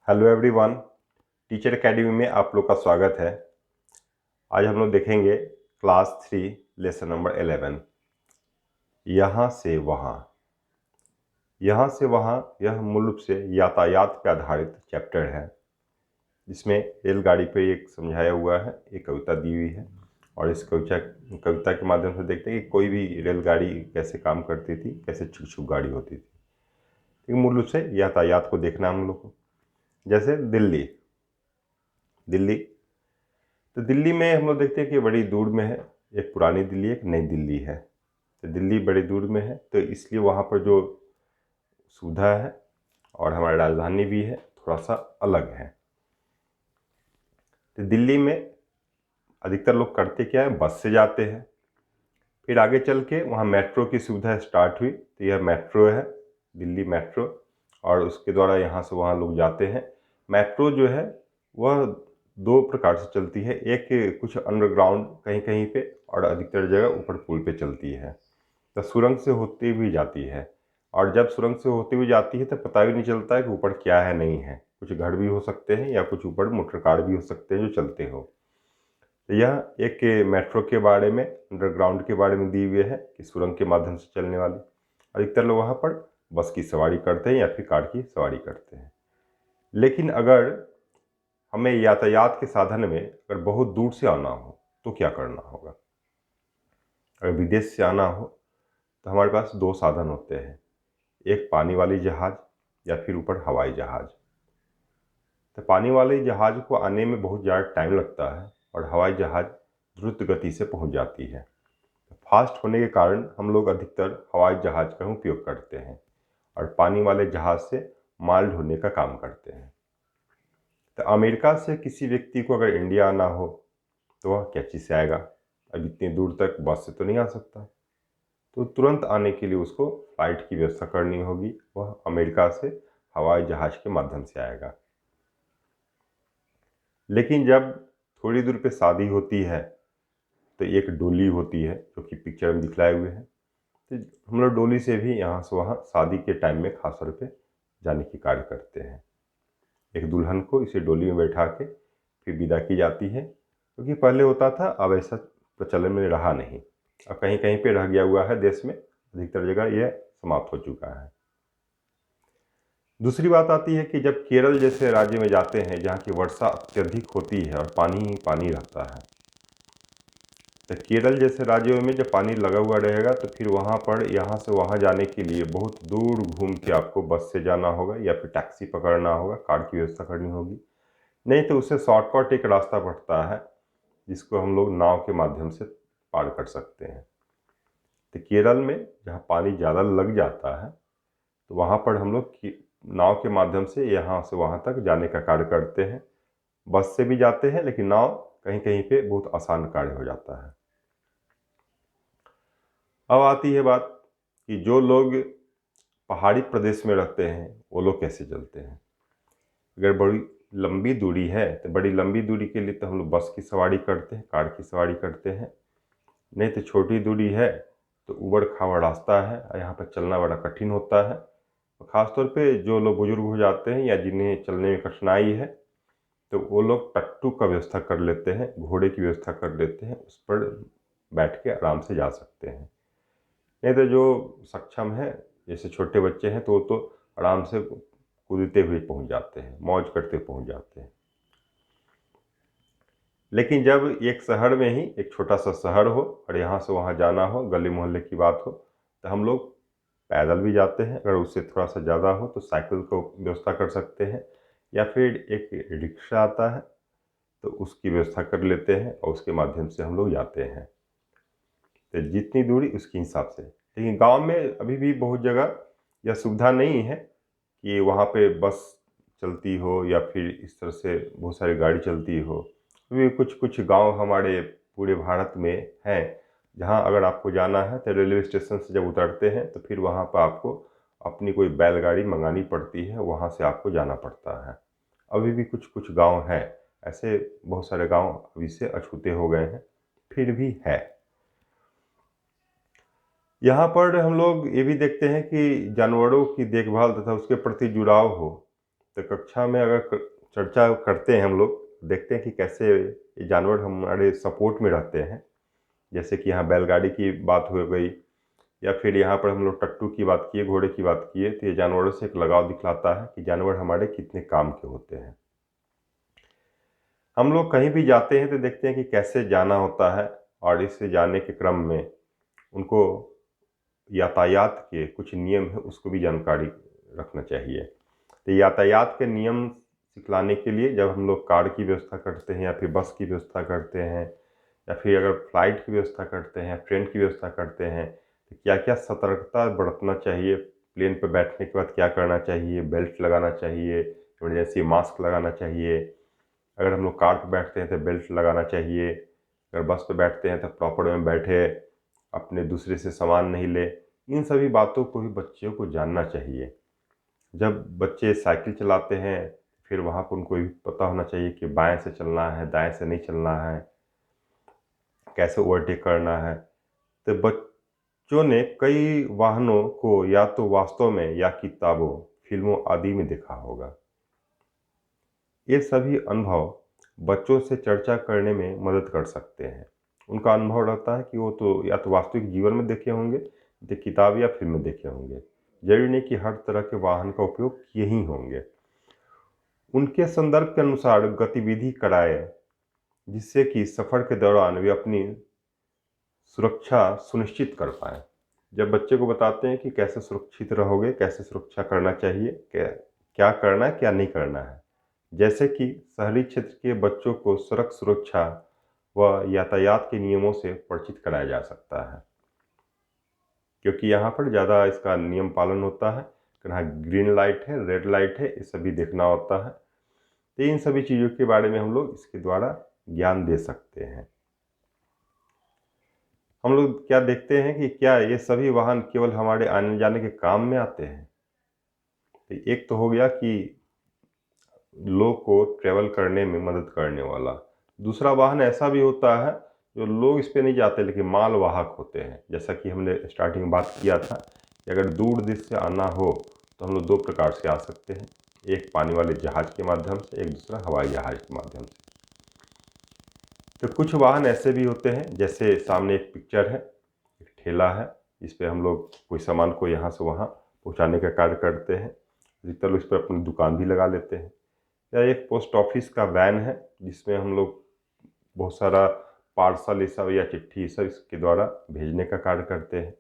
Hello everyone. Teacher academy में आप लोग का स्वागत है। आज हम लोग देखेंगे क्लास 3 लेसन नंबर 11 यहाँ से वहाँ। यहाँ से वहाँ यह मूल रूप से यातायात पर आधारित चैप्टर है, जिसमें रेलगाड़ी पर एक समझाया हुआ है, एक कविता दी हुई है और इस कविता के माध्यम से देखते हैं कि कोई भी रेलगाड़ी कैसे काम करती थी, कैसे छुक छुक गाड़ी होती थी। लेकिन मूल रूप से यातायात को देखना हम लोग को। जैसे दिल्ली तो दिल्ली में हम लोग देखते हैं कि बड़ी दूर में है। एक पुरानी दिल्ली, एक नई दिल्ली है। तो दिल्ली बड़ी दूर में है, तो इसलिए वहाँ पर जो सुविधा है और हमारी राजधानी भी है, थोड़ा सा अलग है। तो दिल्ली में अधिकतर लोग करते क्या है, बस से जाते हैं। फिर आगे चल के वहाँ मेट्रो की सुविधा स्टार्ट हुई, तो यह मेट्रो है, दिल्ली मेट्रो, और उसके द्वारा यहाँ से वहाँ लोग जाते हैं। मेट्रो जो है वह दो प्रकार से चलती है, एक कुछ अंडरग्राउंड कहीं कहीं पे और अधिकतर जगह ऊपर पुल पे चलती है। तो सुरंग से होती हुई जाती है, और जब सुरंग से होती हुई जाती है तो पता भी नहीं चलता है कि ऊपर क्या है नहीं है। कुछ घर भी हो सकते हैं या कुछ ऊपर मोटर कार भी हो सकते हैं जो चलते हो। तो यह एक मेट्रो के बारे में, अंडरग्राउंड के बारे में दी हुई है कि सुरंग के माध्यम से चलने वाली। अधिकतर लोग वहाँ पर बस की सवारी करते हैं या फिर कार की सवारी करते हैं। लेकिन अगर हमें यातायात के साधन में अगर बहुत दूर से आना हो तो क्या करना होगा? अगर विदेश से आना हो तो हमारे पास दो साधन होते हैं, एक पानी वाली जहाज़ या फिर ऊपर हवाई जहाज़। तो पानी वाले जहाज़ को आने में बहुत ज़्यादा टाइम लगता है और हवाई जहाज़ द्रुत गति से पहुंच जाती है। तो फास्ट होने के कारण हम लोग अधिकतर हवाई जहाज़ का उपयोग करते हैं और पानी वाले जहाज़ से माल ढोने का काम करते हैं। तो अमेरिका से किसी व्यक्ति को अगर इंडिया आना हो तो वह क्या चीज़ से आएगा? अब इतनी दूर तक बस से तो नहीं आ सकता, तो तुरंत आने के लिए उसको फ्लाइट की व्यवस्था करनी होगी। वह अमेरिका से हवाई जहाज़ के माध्यम से आएगा। लेकिन जब थोड़ी दूर पे शादी होती है तो एक डोली होती है, जो कि पिक्चर में दिखलाए हुए हैं। तो हम लोग डोली से भी यहाँ से वहाँ शादी के टाइम में खास तौर पे जाने की कार्य करते हैं। एक दुल्हन को इसे डोली में बैठा के फिर विदा की जाती है, क्योंकि पहले होता था, अब ऐसा प्रचलन में रहा नहीं। अब कहीं कहीं पे रह गया हुआ है देश में, अधिकतर जगह यह समाप्त हो चुका है। दूसरी बात आती है कि जब केरल जैसे राज्य में जाते हैं जहाँ की वर्षा अत्यधिक होती है और पानी ही पानी रहता है, तो केरल जैसे राज्यों में जब पानी लगा हुआ रहेगा तो फिर वहाँ पर यहाँ से वहाँ जाने के लिए बहुत दूर घूम के आपको बस से जाना होगा या फिर टैक्सी पकड़ना होगा, कार की व्यवस्था करनी होगी। नहीं तो उससे शॉर्टकट एक रास्ता पड़ता है जिसको हम लोग नाव के माध्यम से पार कर सकते हैं। तो केरल में जहाँ पानी ज़्यादा लग जाता है तो वहाँ पर हम लोग नाव के माध्यम से यहाँ से वहाँ तक जाने का कार्य करते हैं। बस से भी जाते हैं, लेकिन नाव कहीं कहीं पे बहुत आसान कार्य हो जाता है। अब आती है बात कि जो लोग पहाड़ी प्रदेश में रहते हैं वो लोग कैसे चलते हैं। अगर बड़ी लंबी दूरी है तो बड़ी लंबी दूरी के लिए तो हम लोग बस की सवारी करते हैं, कार की सवारी करते हैं। नहीं तो छोटी दूरी है तो ऊबड़ खाबड़ रास्ता है और यहाँ पर चलना बड़ा कठिन होता है। ख़ासतौर पे जो लोग बुजुर्ग हो जाते हैं या जिन्हें चलने में कठिनाई है तो वो लोग टट्टू का व्यवस्था कर लेते हैं, घोड़े की व्यवस्था कर लेते हैं, उस पर बैठ के आराम से जा सकते हैं। नहीं तो जो सक्षम है, जैसे छोटे बच्चे हैं, तो वो तो आराम से कूदते हुए पहुंच जाते हैं, मौज करते पहुंच जाते हैं। लेकिन जब एक शहर में ही, एक छोटा सा शहर हो और यहाँ से वहाँ जाना हो, गली मोहल्ले की बात हो, तो हम लोग पैदल भी जाते हैं। अगर उससे थोड़ा सा ज़्यादा हो तो साइकिल को व्यवस्था कर सकते हैं, या फिर एक रिक्शा आता है तो उसकी व्यवस्था कर लेते हैं और उसके माध्यम से हम लोग जाते हैं। तो जितनी दूरी उसके हिसाब से। लेकिन गांव में अभी भी बहुत जगह यह सुविधा नहीं है कि वहाँ पे बस चलती हो या फिर इस तरह से बहुत सारी गाड़ी चलती हो। अभी कुछ कुछ गांव हमारे पूरे भारत में हैं जहाँ अगर आपको जाना है तो रेलवे स्टेशन से जब उतरते हैं तो फिर वहाँ पर आपको अपनी कोई बैलगाड़ी मंगानी पड़ती है, वहाँ से आपको जाना पड़ता है। अभी भी कुछ कुछ गांव हैं ऐसे, बहुत सारे गांव अभी से अछूते हो गए हैं, फिर भी है। यहाँ पर हम लोग ये भी देखते हैं कि जानवरों की देखभाल तथा उसके प्रति जुड़ाव हो, तो कक्षा में अगर चर्चा करते हैं हम लोग, देखते हैं कि कैसे ये जानवर हमारे सपोर्ट में रहते हैं। जैसे कि यहाँ बैलगाड़ी की बात हो गई, या फिर यहाँ पर हम लोग टट्टू की बात किए, घोड़े की बात किए, तो ये जानवरों से एक लगाव दिखलाता है कि जानवर हमारे कितने काम के होते हैं। हम लोग कहीं भी जाते हैं तो देखते हैं कि कैसे जाना होता है, और इससे जाने के क्रम में उनको यातायात के कुछ नियम है उसको भी जानकारी रखना चाहिए। तो यातायात के नियम सिखलाने के लिए जब हम लोग कार की व्यवस्था करते हैं, या फिर बस की व्यवस्था करते हैं, या फिर अगर फ्लाइट की व्यवस्था करते हैं, ट्रेन की व्यवस्था करते हैं, तो क्या क्या सतर्कता बरतना चाहिए, प्लेन पर बैठने के बाद क्या करना चाहिए, बेल्ट लगाना चाहिए, इमरजेंसी मास्क लगाना चाहिए, अगर हम लोग कार पर बैठते हैं तो बेल्ट लगाना चाहिए, अगर बस पर बैठते हैं तो प्रॉपर में बैठे, अपने दूसरे से सामान नहीं ले। इन सभी बातों को भी बच्चों को जानना चाहिए। जब बच्चे साइकिल चलाते हैं, फिर वहाँ पर उनको भी पता होना चाहिए कि बाएं से चलना है, दाएं से नहीं चलना है, कैसे ओवरटेक करना है। तो बच्चों ने कई वाहनों को या तो वास्तव में या किताबों, फिल्मों आदि में देखा होगा। ये सभी अनुभव बच्चों से चर्चा करने में मदद कर सकते हैं। उनका अनुभव रहता है कि वो तो या तो वास्तविक जीवन में देखे होंगे, या किताब या फिल्म में देखे होंगे। जरूरी नहीं कि हर तरह के वाहन का उपयोग किए ही होंगे। उनके संदर्भ के अनुसार गतिविधि कराए, जिससे कि सफ़र के दौरान वे अपनी सुरक्षा सुनिश्चित कर पाएँ। जब बच्चे को बताते हैं कि कैसे सुरक्षित रहोगे, कैसे सुरक्षा करना चाहिए, क्या करना है, क्या नहीं करना है। जैसे कि शहरी क्षेत्र के बच्चों को सड़क सुरक्षा व यातायात के नियमों से परिचित कराया जा सकता है, क्योंकि यहाँ पर ज़्यादा इसका नियम पालन होता है। कहाँ ग्रीन लाइट है, रेड लाइट है, ये सभी देखना होता है। तो इन सभी चीज़ों के बारे में हम लोग इसके द्वारा ज्ञान दे सकते हैं। हम लोग क्या देखते हैं कि क्या ये सभी वाहन केवल हमारे आने जाने के काम में आते हैं। तो एक तो हो गया कि लोग को ट्रेवल करने में मदद करने वाला। दूसरा वाहन ऐसा भी होता है जो लोग इस पे नहीं जाते, लेकिन माल वाहक होते हैं। जैसा कि हमने स्टार्टिंग में बात किया था कि अगर दूर देश से आना हो तो हम लोग दो प्रकार से आ सकते हैं, एक पानी वाले जहाज़ के माध्यम से, एक दूसरा हवाई जहाज़ के माध्यम से। तो कुछ वाहन ऐसे भी होते हैं, जैसे सामने एक पिक्चर है, एक ठेला है, इस पे हम लोग कोई सामान को यहाँ से वहाँ पहुँचाने का कार्य करते हैं। अधिकतर लोग इस पर अपनी दुकान भी लगा लेते हैं। या एक पोस्ट ऑफिस का वैन है, जिसमें हम लोग बहुत सारा पार्सल ये सब या चिट्ठी ये सब इसके द्वारा भेजने का कार्य करते हैं।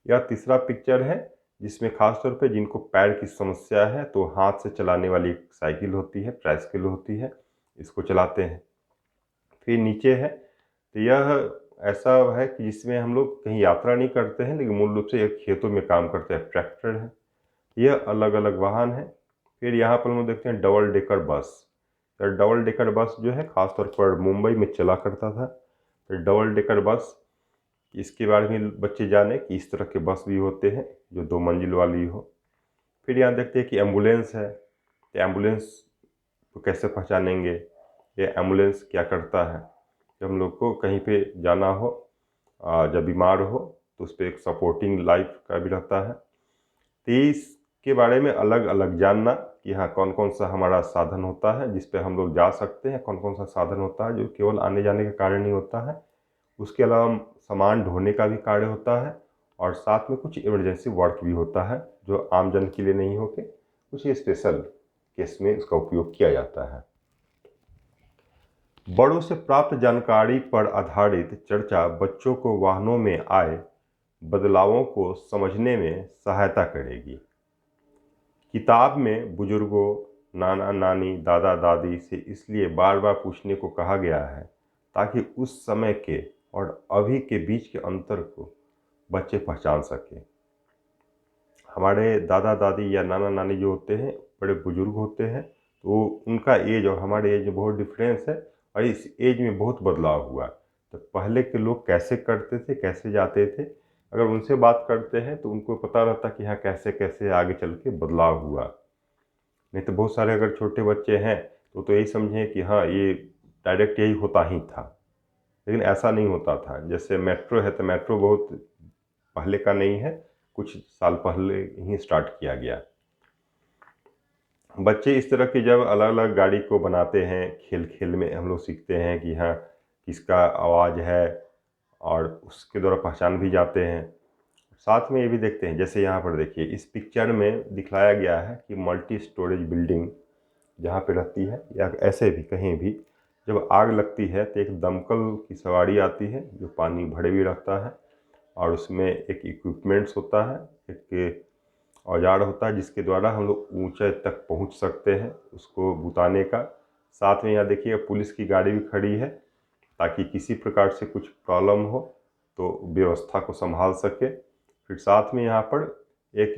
या तीसरा पिक्चर है जिसमें खास तौर पे जिनको पैर की समस्या है तो हाथ से चलाने वाली एक साइकिल होती है, ट्राइसाइकिल होती है, इसको चलाते हैं। फिर नीचे है, तो यह ऐसा है कि जिसमें हम लोग कहीं यात्रा नहीं करते हैं, लेकिन मूल रूप से यह खेतों में काम करते हैं, ट्रैक्टर है। यह अलग अलग वाहन है। फिर यहाँ पर हम लोग देखते हैं डबल डेकर बस। तो डबल डेकर बस जो है खासतौर पर मुंबई में चला करता था। फिर डबल डेकर बस, इसके बारे में बच्चे जाने कि इस तरह के बस भी होते हैं जो 2 मंजिल वाली हो। फिर यहाँ देखते हैं कि एम्बुलेंस है, तो एम्बुलेंस को कैसे पहचानेंगे, ये एम्बुलेंस क्या करता है। जब हम लोग को कहीं पे जाना हो, जब बीमार हो, तो उस पर एक सपोर्टिंग लाइफ का भी रहता है। तो इसके बारे में अलग अलग जानना कि हाँ कौन कौन सा हमारा साधन होता है जिस पे हम लोग जा सकते हैं, कौन कौन सा साधन होता है जो केवल आने जाने का कार्य नहीं होता है, उसके अलावा सामान ढोने का भी कार्य होता है, और साथ में कुछ इमरजेंसी वर्क भी होता है जो आम जन के लिए नहीं होके कुछ स्पेशल केस में उसका उपयोग किया जाता है। बड़ों से प्राप्त जानकारी पर आधारित चर्चा बच्चों को वाहनों में आए बदलावों को समझने में सहायता करेगी। किताब में बुजुर्गों, नाना नानी, दादा दादी से इसलिए बार बार पूछने को कहा गया है ताकि उस समय के और अभी के बीच के अंतर को बच्चे पहचान सकें। हमारे दादा दादी या नाना नानी जो होते हैं बड़े बुजुर्ग होते हैं, तो उनका एज और हमारे एज में बहुत डिफरेंस है, और इस एज में बहुत बदलाव हुआ। तो पहले के लोग कैसे करते थे, कैसे जाते थे, अगर उनसे बात करते हैं तो उनको पता रहता कि हाँ कैसे कैसे आगे चल के बदलाव हुआ। नहीं तो बहुत सारे अगर छोटे बच्चे हैं तो यही समझें कि हाँ ये डायरेक्ट यही होता ही था, लेकिन ऐसा नहीं होता था। जैसे मेट्रो है, तो मेट्रो बहुत पहले का नहीं है, कुछ साल पहले ही स्टार्ट किया गया। बच्चे इस तरह की जब अलग अलग गाड़ी को बनाते हैं, खेल खेल में हम लोग सीखते हैं कि हाँ किसका आवाज़ है, और उसके द्वारा पहचान भी जाते हैं। साथ में ये भी देखते हैं, जैसे यहाँ पर देखिए इस पिक्चर में दिखलाया गया है कि मल्टी स्टोरेज बिल्डिंग जहाँ पे रहती है, या ऐसे भी कहीं भी जब आग लगती है तो एक दमकल की सवारी आती है जो पानी भरे भी रहता है, और उसमें एक इक्विपमेंट्स होता है, एक औजार होता है जिसके द्वारा हम लोग ऊंचाई तक पहुंच सकते हैं उसको बुताने का। साथ में यहाँ देखिए पुलिस की गाड़ी भी खड़ी है, ताकि किसी प्रकार से कुछ प्रॉब्लम हो तो व्यवस्था को संभाल सके। फिर साथ में यहाँ पर एक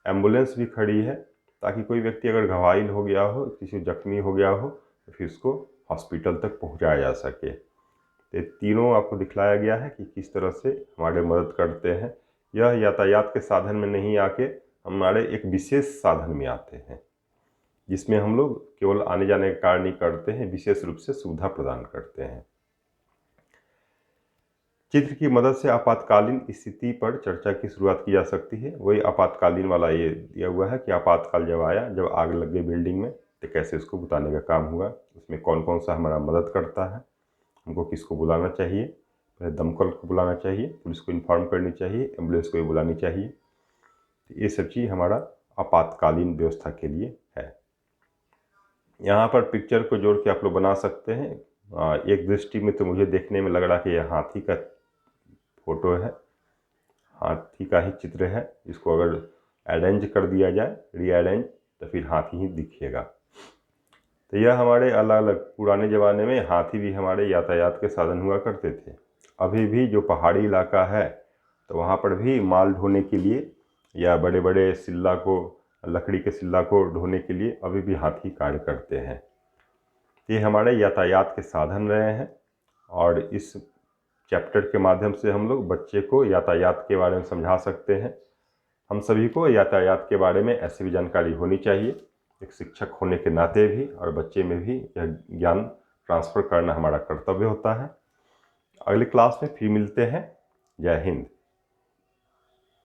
एम्बुलेंस भी खड़ी है, ताकि कोई व्यक्ति अगर घायल हो गया हो, किसी जख्मी हो गया हो, तो फिर उसको हॉस्पिटल तक पहुँचाया जा सके। तो तीनों आपको दिखलाया गया है कि किस तरह से हमारे मदद करते हैं। यह यातायात के साधन में नहीं आके हमारे एक विशेष साधन में आते हैं, जिसमें हम लोग केवल आने जाने का कार्य नहीं करते हैं, विशेष रूप से सुविधा प्रदान करते हैं। चित्र की मदद से आपातकालीन स्थिति पर चर्चा की शुरुआत की जा सकती है। वही आपातकालीन वाला ये दिया हुआ है कि आपातकाल जब आया, जब आग लग गई बिल्डिंग में, तो कैसे उसको बुताने का काम हुआ, उसमें कौन कौन सा हमारा मदद करता है, हमको किसको बुलाना चाहिए, पहले दमकल को बुलाना चाहिए, पुलिस को इन्फॉर्म करनी चाहिए, एम्बुलेंस को भी बुलानी चाहिए। तो ये सब चीज़ हमारा आपातकालीन व्यवस्था के लिए है। यहाँ पर पिक्चर को जोड़ के आप लोग बना सकते हैं। एक दृष्टि में तो मुझे देखने में लग रहा कि यह हाथी का फोटो है, हाथी का ही चित्र है। इसको अगर अरेंज कर दिया जाए, रीअरेंज, तो फिर हाथी ही दिखेगा। तो यह हमारे अलग अलग पुराने ज़माने में हाथी भी हमारे यातायात के साधन हुआ करते थे। अभी भी जो पहाड़ी इलाका है तो वहाँ पर भी माल ढोने के लिए या बड़े बड़े सिल्ला को, लकड़ी के सिल्ला को ढोने के लिए अभी भी हाथी कार्य करते हैं। ये हमारे यातायात के साधन रहे हैं, और इस चैप्टर के माध्यम से हम लोग बच्चे को यातायात के बारे में समझा सकते हैं। हम सभी को यातायात के बारे में ऐसी भी जानकारी होनी चाहिए, एक शिक्षक होने के नाते भी, और बच्चे में भी यह ज्ञान ट्रांसफ़र करना हमारा कर्तव्य होता है। अगली क्लास में फिर मिलते हैं। जय हिंद।